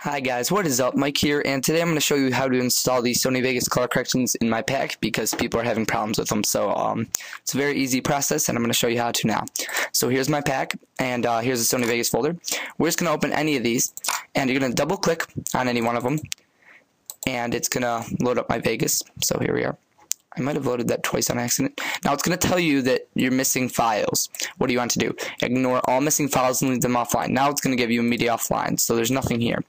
Hi guys, what is up? Mike here, and today I'm going to show you how to install the Sony Vegas Color Corrections in my pack because people are having problems with them. So it's a very easy process, and I'm going to show you how to now. So here's my pack, and here's the Sony Vegas folder. We're just going to open any of these, and you're going to double click on any one of them, and it's going to load up my Vegas. So here we are. I might have loaded that twice on accident. Now it's going to tell you that you're missing files. What do you want to do? Ignore all missing files and leave them offline. Now it's going to give you a media offline, so there's nothing here.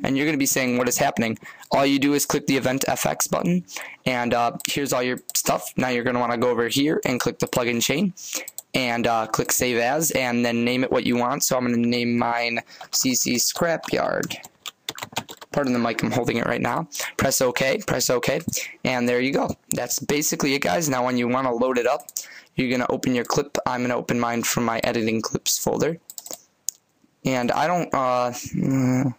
And you're going to be saying what is happening. All you do is click the Event FX button, and here's all your stuff. Now you're going to want to go over here and click the plugin chain, and click Save As, and then name it what you want. So I'm going to name mine CC Scrapyard. Pardon the mic, I'm holding it right now. Press OK, and there you go. That's basically it, guys. Now when you want to load it up, you're going to open your clip. I'm going to open mine from my editing clips folder. And I don't,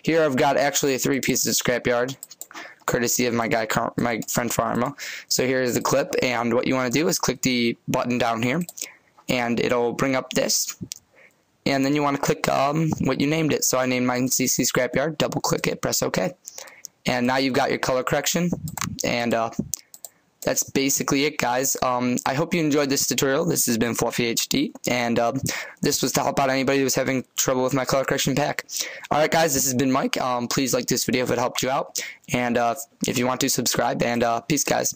here I've got actually 3 pieces of scrapyard, courtesy of my friend Farmo. So here's the clip, and what you want to do is click the button down here, and it'll bring up this. And then you want to click what you named it. So I named mine CC Scrapyard. Double click it, press OK. And now you've got your color correction. And that's basically it, guys. I hope you enjoyed this tutorial. This has been FluffeyHD. And this was to help out anybody who was having trouble with my color correction pack. Alright, guys, this has been Mike. Please like this video if it helped you out. And if you want to, subscribe. And peace, guys.